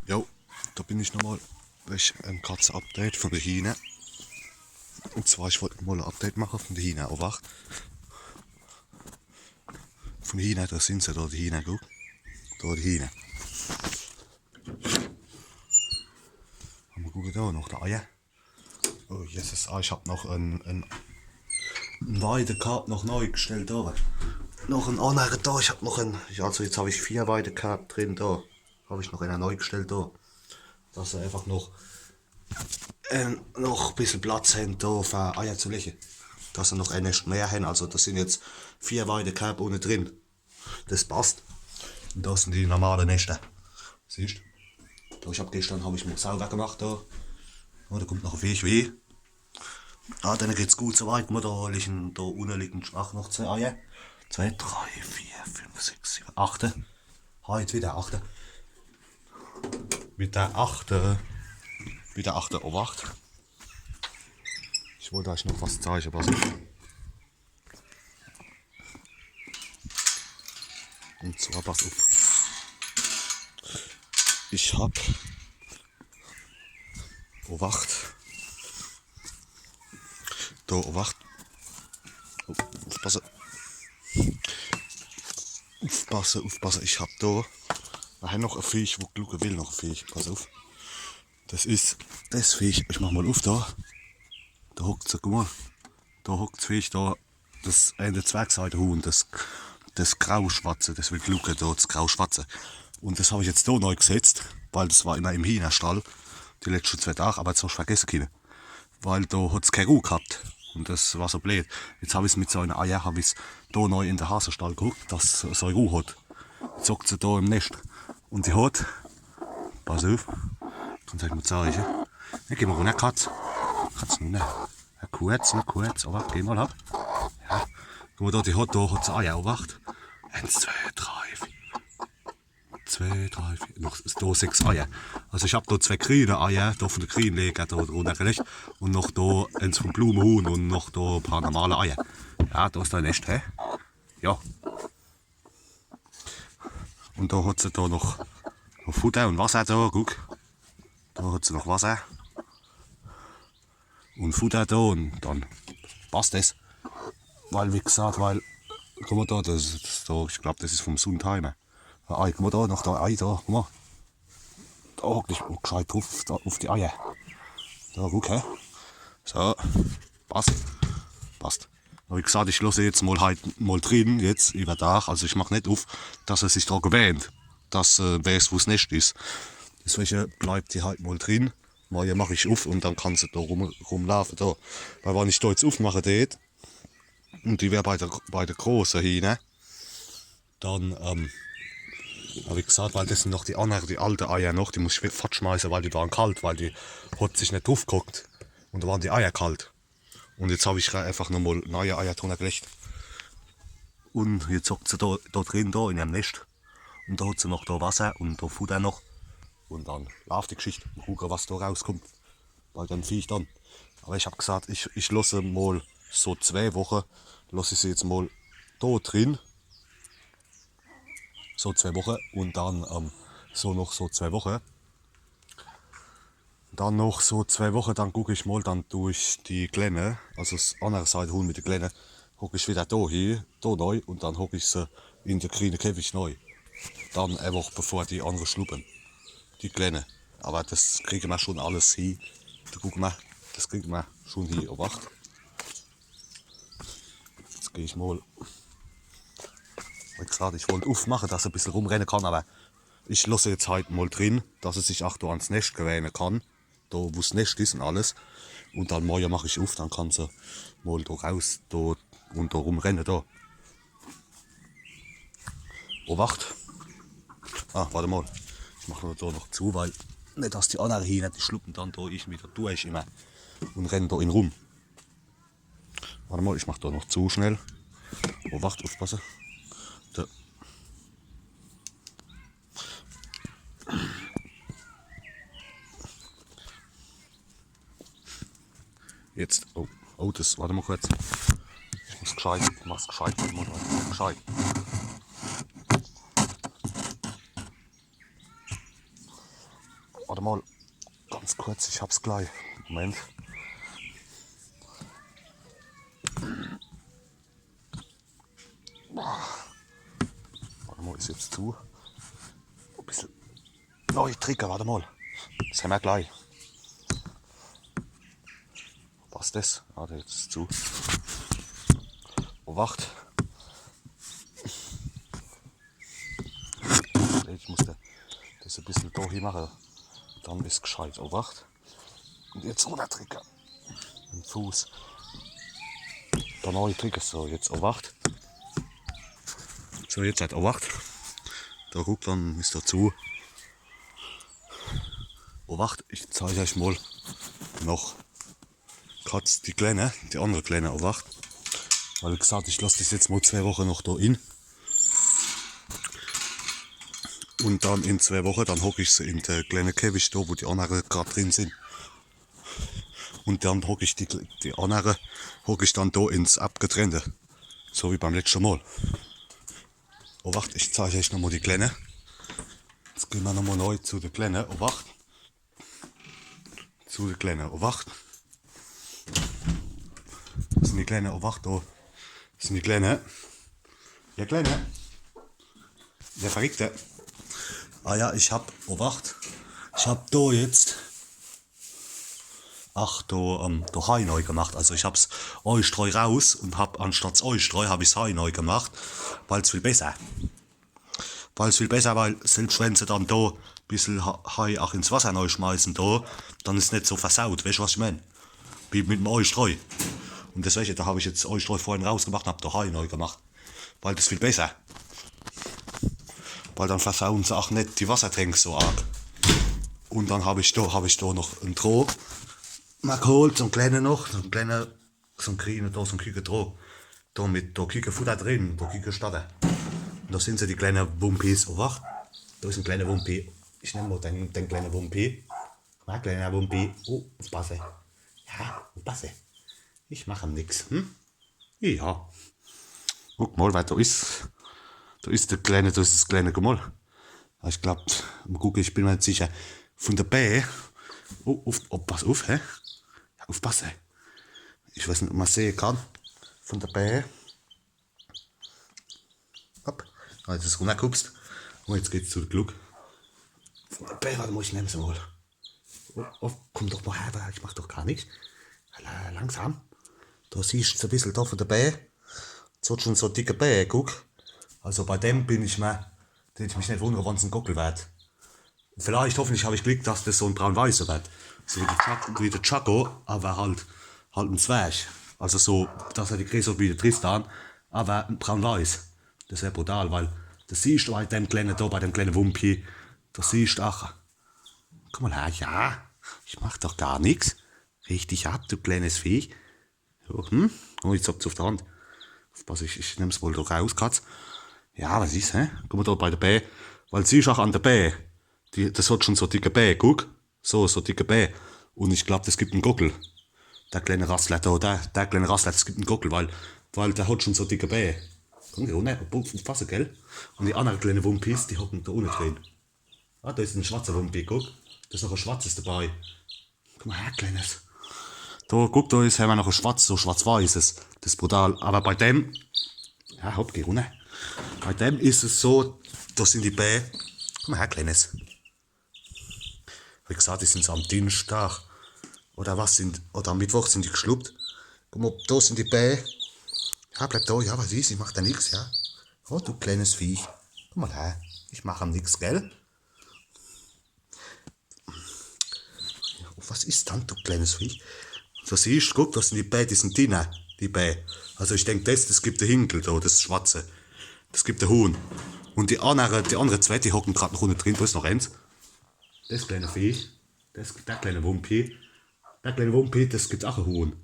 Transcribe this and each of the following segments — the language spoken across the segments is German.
Jo, da bin ich nochmal. Ich ein kurzes Update von der Hine. Und zwar, ich wollte mal ein Update machen von der Hine erwacht. Von der Hine, da sind sie, da die Hine, guck. Da die Hine. Und wir gucken da noch, der Eier. Oh, Jesus, ich hab noch ein Weidekorb noch neu gestellt da. Noch ein anderer da, ich hab noch ein, ja, also jetzt habe ich 4 Weidekorb drin da. Habe ich noch einen neu gestellt da. Dass sie einfach noch ein bisschen Platz haben da für Eier zu legen. Dass sie noch eine mehr haben, also das sind jetzt 4 Weidekorb ohne drin. Das passt. Und das sind die normalen Nester. Siehst du? Ich hab gestern habe ich mir sauber gemacht da. Oh, da kommt noch ein Weg weh. Ah, dann geht's gut soweit. Da liegen, da unten liegen ach, noch 2 Eier. 2, 3, 4, 5, 6, 7, 8. Heute wieder 8. Wieder 8. Wieder 8 auf 8. Ich wollte euch noch was zeigen, pass auf. Und zwar, pass auf. Ich hab auf 8. Da auf 8. Oh, aufpassen. Aufpassen. Ich hab da noch ein Viech, wo Glucke will, noch ein Viech. Pass auf. Das ist das Viech. Ich mach mal auf da. Da hockt sie, guck mal. Da hockt das Viech da. Das eine Zwergseitenhuhn, das Grauschwarze, das will Glucke da, das Grauschwarze. Und das habe ich jetzt da neu gesetzt, weil das war immer im Hühnerstall, die letzten 2 Tage, aber jetzt habe ich vergessen können. Weil da hat es keine Ruhe gehabt. Und das war so blöd. Jetzt habe ich es mit so einer Eier, habe ich da neu in den Hasenstall geguckt, dass es so eine Ruhe hat. Jetzt hockt sie da im Nest. Und sie hat, pass auf, kannst du mir zeigen. Ja, geh mal runter, Katz. Katz, runter. Ja, kurz, aber geh mal ab. Ja, guck mal, da hat sie Eier erwacht. 1, 2, 3, 4. 2, 3, 4, noch da 6 Eier. Also ich habe da 2 grüne Eier, da von der Grünleger da drunter gelegt und noch da eins vom Blumenhuhn und noch da ein paar normale Eier. Ja, da ist ein Nest, hä? Ja. Und da hat sie da noch Futter und Wasser da, guck. Da hat sie noch Wasser und Futter da und dann passt das. Weil, wie gesagt, guck mal da, da ich glaube, das ist vom Sundheimer. Ei, guck mal da, noch da Ei da, guck mal. Da hock ich gescheit drauf, da auf die Eier. Da, guck, hä? So, passt. Aber wie gesagt, ich lasse jetzt mal drin, jetzt über Tag. Also ich mache nicht auf, dass er sich da gewöhnt, dass weiß, wo das Nest ist. Deswegen bleibt die halt mal drin. Mal mache ich auf und dann kann sie da rumlaufen. Da. Weil wenn ich da jetzt aufmache, dort, und die wäre bei der großen Hähne, dann, aber wie gesagt, weil das sind noch die anderen, die alten Eier noch, die muss ich fortschmeißen, weil die waren kalt, weil die hat sich nicht drauf geguckt. Und da waren die Eier kalt. Und jetzt habe ich einfach nochmal neue Eier drunter gelegt. Und jetzt hockt sie da drin, da in ihrem Nest. Und da hat sie noch da Wasser und da Futter noch. Und dann läuft die Geschichte und gucke, was da rauskommt. Weil dann fliege ich dann. Aber ich habe gesagt, ich lasse mal so 2 Wochen, lasse ich sie jetzt mal da drin. So 2 Wochen und dann so noch so 2 Wochen. Dann noch so 2 Wochen, dann gucke ich mal dann durch die Glenne, also das andere Seite Huhn mit der Glenne, hocke ich wieder da hier, da neu und dann hocke ich sie in der grünen Käfig neu. Dann einfach bevor die anderen schluppen, die Glenne. Aber das kriegen wir schon alles hin. Da gucken wir, das kriegen wir schon hier erwacht. Jetzt gehe ich mal. Wie gesagt, ich wollte aufmachen, dass er ein bisschen rumrennen kann, aber ich lasse jetzt halt mal drin, dass er sich auch da ans Nest gewöhnen kann. Da wo das Nest ist und alles. Und dann morgen mache ich auf, dann kann sie mal da raus da und da rumrennen da. Oh, wacht. Ah, warte mal. Ich mache da noch zu, weil nicht, dass die anderen hier nicht schluppen, dann da ich wieder durch immer und rennen da in rum. Warte mal, ich mache da noch zu schnell. Oh, wacht, aufpassen. Da. Jetzt, oh, das, warte mal kurz. Ich mach's gescheit, warte mal, gescheit. Warte mal, ganz kurz, ich hab's gleich. Moment. Warte mal, ist jetzt zu. Ein bisschen neue Trigger, warte mal. Das haben wir gleich. Was ist das? Ah, der ist zu. Oh, wacht. Ich muss das ein bisschen da hier machen. Dann ist es gescheit. Oh, wacht. Und jetzt der Trigger. Im Fuß. Der neue Trigger. So, jetzt erwacht. So, jetzt hat erwacht. Der Ruck dann ist dazu. Erwacht. Ich zeige euch mal noch kurz die Kleine, die andere Kleine erwacht. Weil wie gesagt, ich lasse das jetzt mal 2 Wochen noch da in. Und dann in 2 Wochen, dann hocke ich sie in der kleinen Käfig da, wo die anderen gerade drin sind. Und dann hocke ich die anderen hocke ich dann da ins Abgetrennte. So wie beim letzten Mal. Oh, wacht, ich zeige euch nochmal die Kleine. Jetzt gehen wir nochmal neu zu der Kleine. Oh, wacht. Zu der Kleine. Oh, wacht. Das sind die Kleine. Oh, wacht. Oh. Das sind die Kleine. Ja, Kleine. Der Verrückte. Ah ja, ich hab, oh, wacht. Ich hab da jetzt. Ach, da Hai neu gemacht. Also ich hab's Eustreu raus und hab anstatt Eustreu habe ich's Hai neu gemacht, weil es viel besser. Weil selbst wenn sie dann da ein bisschen Hai auch ins Wasser neu schmeißen da, dann ist es nicht so versaut. Weißt du, was ich meine? Wie mit dem Eustreu. Und deswegen, da habe ich jetzt Eustreu vorhin rausgemacht und hab da Hai neu gemacht. Weil das viel besser. Weil dann versauen sie auch nicht die Wassertränke so arg. Und dann habe ich da noch einen Droh mal geholt, so einen kleinen noch, so einen kleinen, da so ein Küken-Droh. Da mit da Kükenfutter drin, da Kükenstatter. Und da sind so die kleinen Wumpis. Oh, wach. Da ist ein kleiner Wumpi. Ich nehme mal den kleinen Wumpi. Komm her, kleiner Wumpi. Oh, aufpasse. Ja, aufpasse. Ich mache ihm nix. Hm? Ja. Guck mal, weil da ist der kleine, das ist das kleine Gemol. Ich glaube, ich bin mir nicht sicher. Von der Bähe. Oh, pass auf, hä? Ja, aufpassen. Ich weiß nicht, ob man sehen kann. Von der Bähe. Hopp. Ah, jetzt ist es runtergekupst. Und jetzt geht's zu der Glück. Von der Bähe, warte mal, ich nehme sie mal. Oh, komm doch mal her, ich mach doch gar nichts. Langsam. Da siehst du ein bisschen da von der Bähe. Jetzt hat schon so eine dicke Bähe, guck. Also bei dem hätte ich mich nicht wundern, wann es ein Gockel wird. Vielleicht, hoffentlich habe ich Glück, dass das so ein braun-weißer wird. So wie der Chaco, aber halt ein Zwerg. Also so, dass er die Größe wie der Tristan, aber braun-weiß. Das wäre brutal, weil das siehst du bei dem kleinen da, bei dem kleinen Wumpi, das siehst du auch. Komm mal her, ja, ich mach doch gar nichts. Richtig ab, du kleines Vieh. So, Oh, jetzt hab's auf der Hand. Aufpass, ich nehm's wohl da raus, Katz. Ja, was ist, hä? Guck mal da bei der Bähe. Weil siehst du auch an der Bähe. Das hat schon so dicke Bähe, guck. So dicke Bähe. Und ich glaube, das gibt einen Gockel. Der kleine Rassler da, der kleine Rassler, das gibt einen Gockel, weil der hat schon so dicke Bähe. Komm, geh runter, aufpassen, gell? Und die anderen kleinen Wumpis, die hocken da unten drin. Ah, da ist ein schwarzer Wumpi, guck. Da ist noch ein schwarzes dabei. Guck mal her, kleines. Da, guck, da haben wir noch ein schwarz, so schwarz-weißes. Das ist brutal. Aber bei dem, ja, hopp, geh runter. Bei dem ist es so, da sind die Bähe. Komm mal her, kleines. Wie gesagt, die sind am Dienstag. Oder am Mittwoch sind die geschluppt. Guck mal, da sind die Bähe. Ja, bleib da, ja, was ist, ich mach da nix, ja. Oh, du kleines Viech. Komm mal her, ich mach am nix, gell? Ja, was ist dann, du kleines Viech? So siehst du, guck, das sind die Bähe, die sind die Bähe. Also ich denke, das gibt der Hinkel da, das Schwarze. Das gibt der Huhn. Und die andere zwei, die hocken gerade noch unten drin, wo ist noch eins? Das kleine Viech, der kleine Wumpi. Der kleine Wumpi, das gibt auch ein Huhn.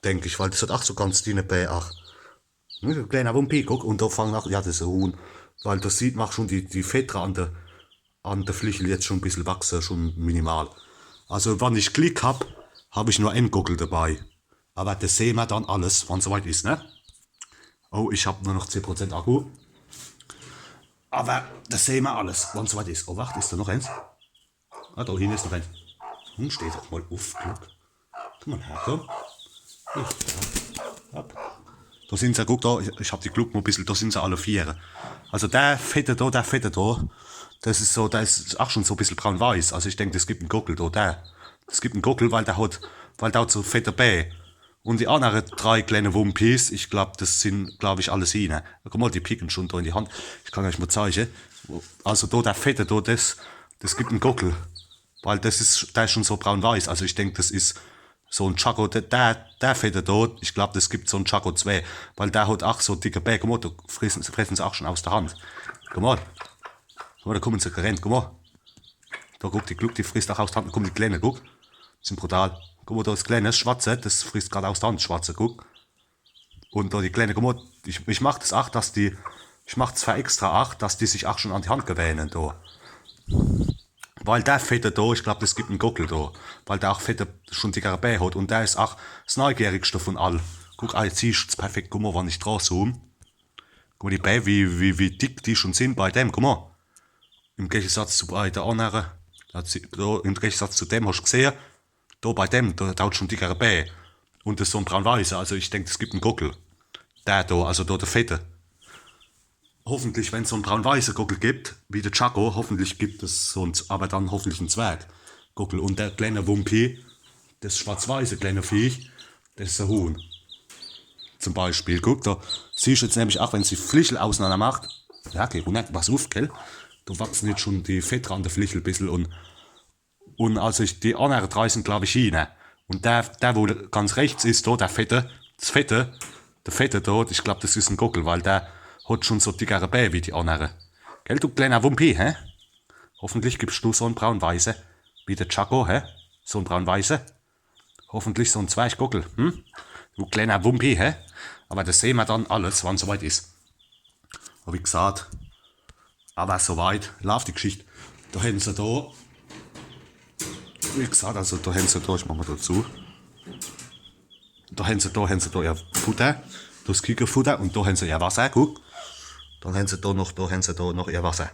Denke ich, weil das hat auch so ganz dünne Bähe. Ach. Ein kleiner Wumpi, guck, und da fangen auch, ja, das ist ein Huhn. Weil das sieht man schon die Fedra an der Flichel jetzt schon ein bisschen wachsen, schon minimal. Also, wenn ich Glück habe ich nur einen Gockel dabei. Aber das sehen wir dann alles, wann es soweit ist, ne? Oh, ich habe nur noch 10% Akku. Aber das sehen wir alles, wann es soweit ist. Oh, warte, ist da noch eins? Ah, da hinten ist noch ein. Steh doch mal auf, guck. Komm mal her, komm. Hopp. Da sind sie, guck da, ich hab die Gluck mal ein bisschen, da sind sie alle vier. Also der Fette da, das ist so, der ist auch schon so ein bisschen braun-weiß. Also ich denke, das gibt einen Gockel da, der. Das gibt einen Gockel, weil der hat so fette Bä. Und die anderen 3 kleine Wumpis, ich glaube, das sind, glaube ich, alles hinein. Guck mal, die picken schon da in die Hand. Ich kann euch mal zeigen. Also da, der Fette da, das gibt einen Gockel. Weil der ist schon so braun-weiß. Also ich denke, das ist so ein Chaco, der Fette da, ich glaube, das gibt so ein Chaco 2. Weil der hat auch so dicke Bä. Guck mal, da fressen sie auch schon aus der Hand. Guck mal. Guck mal, da kommen sie gerannt, guck mal. Da guck, die Gluck, die frisst auch aus der Hand. Da kommen die Kleine, guck. Die sind brutal. Guck mal, da das Kleine, das Schwarze, das frisst gerade aus der Hand, das Schwarze, guck. Und da die Kleine, guck mal, ich mach das auch, ich mach das für extra auch, dass die sich auch schon an die Hand gewöhnen, da. Weil der Fette da, ich glaube, das gibt einen Gockel da. Weil der auch Fette schon dickere Bä hat. Und der ist auch das neugierigste von allen. Guck, jetzt siehst du es perfekt, guck mal, wenn ich drauf zoome. Guck mal, die Bä, wie dick die schon sind bei dem, guck mal. Im Gegensatz zu bei der anderen, im Gegensatz zu dem hast du gesehen, da bei dem, da hat schon dickere Bä. Und das ist so ein braun-weißer, also ich denke, es gibt einen Gockel. Der da, also da der Fette. Hoffentlich, wenn es so einen braun-weißen Gockel gibt, wie der Chaco, hoffentlich gibt es so einen, aber dann hoffentlich einen Zwerggockel. Und der kleine Wumpi, das schwarz-weiße kleine Viech, das ist ein Huhn. Zum Beispiel, guck, da siehst du jetzt nämlich auch, wenn sie Flichel auseinander macht, ja, okay, und pass auf, gell, da wachsen jetzt schon die Fette an der Flichel ein bisschen und also die anderen 3 sind, glaube ich, hinein. Und der, wo ganz rechts ist, da, der Fette, der Fette da, ich glaube, das ist ein Gockel, weil der hat schon so dickere Bä wie die anderen. Gell, du kleiner Wumpi, hä? Hoffentlich gibst du so einen braun-weiße, wie der Chaco, hä? So einen braun-weiße. Hoffentlich so ein Zwerggockel, hm? Du kleiner Wumpi, hä? Aber das sehen wir dann alles, wann es soweit ist. Aber wie gesagt, aber soweit läuft die Geschichte. Da haben sie da, wie gesagt, also da haben sie da, ich mach mal dazu. Da haben sie da ihr Futter, das Kükenfutter und da haben sie ihr Wasser, guck. Dann haben sie da noch ihr Wasser.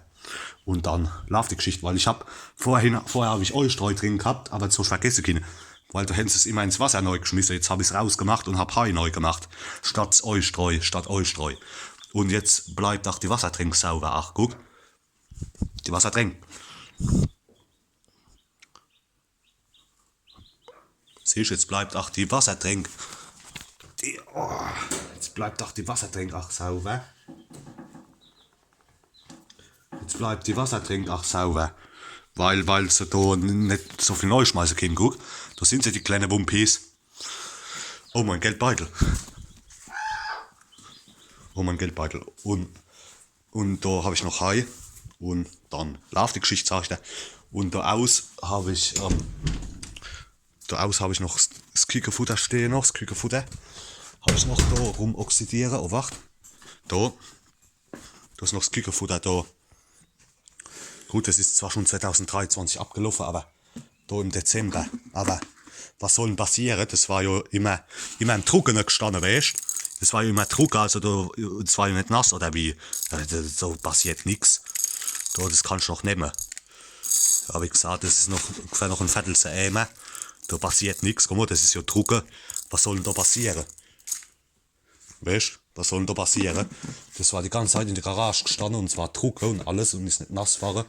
Und dann läuft die Geschichte, weil ich habe vorher habe ich Eustreu drin gehabt, aber so vergessen können. Weil da haben sie es immer ins Wasser neu geschmissen. Jetzt habe ich es rausgemacht und habe Hai neu gemacht. Statt Eustreu. Und jetzt bleibt auch die Wassertränke sauber. Ach, guck. Die Wassertränke. Siehst du, jetzt bleibt auch die Wassertränke. Jetzt bleibt auch die Wassertränke auch sauber. Jetzt bleibt die Wassertränke auch sauber. Weil sie da nicht so viel neu schmeißen können. Guck, da sind sie, die kleinen Wumpis. Oh, mein Geldbeutel. Oh, mein Geldbeutel. Und da habe ich noch Hai. Und dann läuft die Geschichte, sag ich dir. Und da aus habe ich noch das Kükenfutter stehen noch. Das Kükenfutter habe ich noch da rum oxidieren. Oh, wacht. Da ist noch das Kükenfutter da. Gut, das ist zwar schon 2023 abgelaufen, aber da im Dezember. Aber was soll denn passieren? Das war ja immer im Trockenen gestanden, weißt du? Das war ja immer trocken, also das war ja nicht nass oder wie. So passiert nichts. Da, das kannst du noch nehmen. Aber wie gesagt, das ist noch ungefähr noch ein Viertel Eimer. Da passiert nichts. Guck mal, das ist ja trocken. Was soll denn da passieren? Weißt du, was soll denn da passieren? Das war die ganze Zeit in der Garage gestanden und es war trocken und alles und ist nicht nass geworden.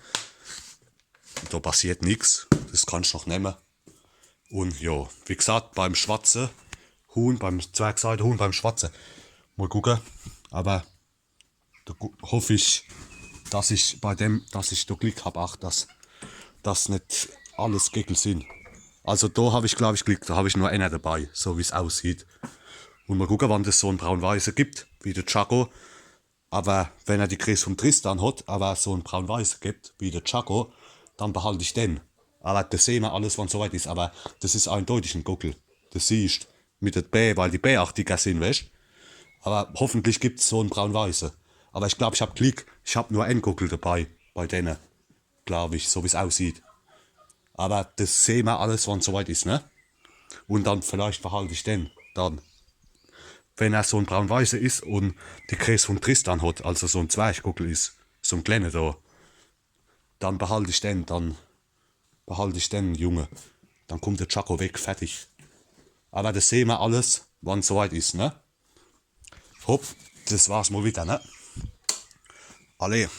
Da passiert nichts. Das kannst du noch nehmen. Und ja, wie gesagt, beim schwarzen Huhn, beim Zwergseitenhuhn, beim schwarzen. Mal gucken. Aber da hoffe ich, dass ich da Glück habe, auch dass das nicht alles Geckel sind. Also da habe ich, glaube ich, Glück. Da habe ich nur einer dabei, so wie es aussieht. Und mal gucken, wann das so einen braun-weißer gibt, wie der Chaco. Aber wenn er die Größe vom Tristan hat, aber so einen braun-weißer gibt, wie der Chaco, dann behalte ich den. Aber das sehen wir alles, wann es soweit ist. Aber das ist eindeutig ein Gockel. Das siehst du mit der Bä, weil die Bä auch dicker sind, weißt du. Aber hoffentlich gibt es so einen braun-weißen. Aber ich glaube, ich habe Glück. Ich habe nur einen Gockel dabei, bei denen. Glaube ich, so wie es aussieht. Aber das sehen wir alles, wann es soweit ist, ne? Und dann vielleicht behalte ich den dann. Wenn er so ein braun-weißer ist und die Größe von Tristan hat, also so ein Zwerggockel ist, so ein kleiner da, dann behalte ich den, dann behalte ich den Junge. Dann kommt der Chaco weg, fertig. Aber das sehen wir alles, wann es soweit ist, ne? Hopp, das war's mal wieder, ne? Alle,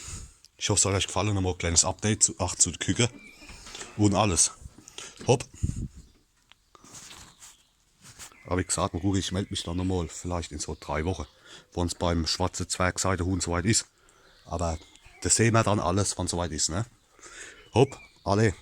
ich hoffe, es hat euch gefallen. Nochmal ein kleines Update zu der Küche und alles. Hopp. Aber wie gesagt, ich melde mich dann nochmal, vielleicht in so 3 Wochen, wenn es beim schwarzen Zwergseidehuhn soweit ist. Aber das sehen wir dann alles, wann es soweit ist, ne? Hopp, alle.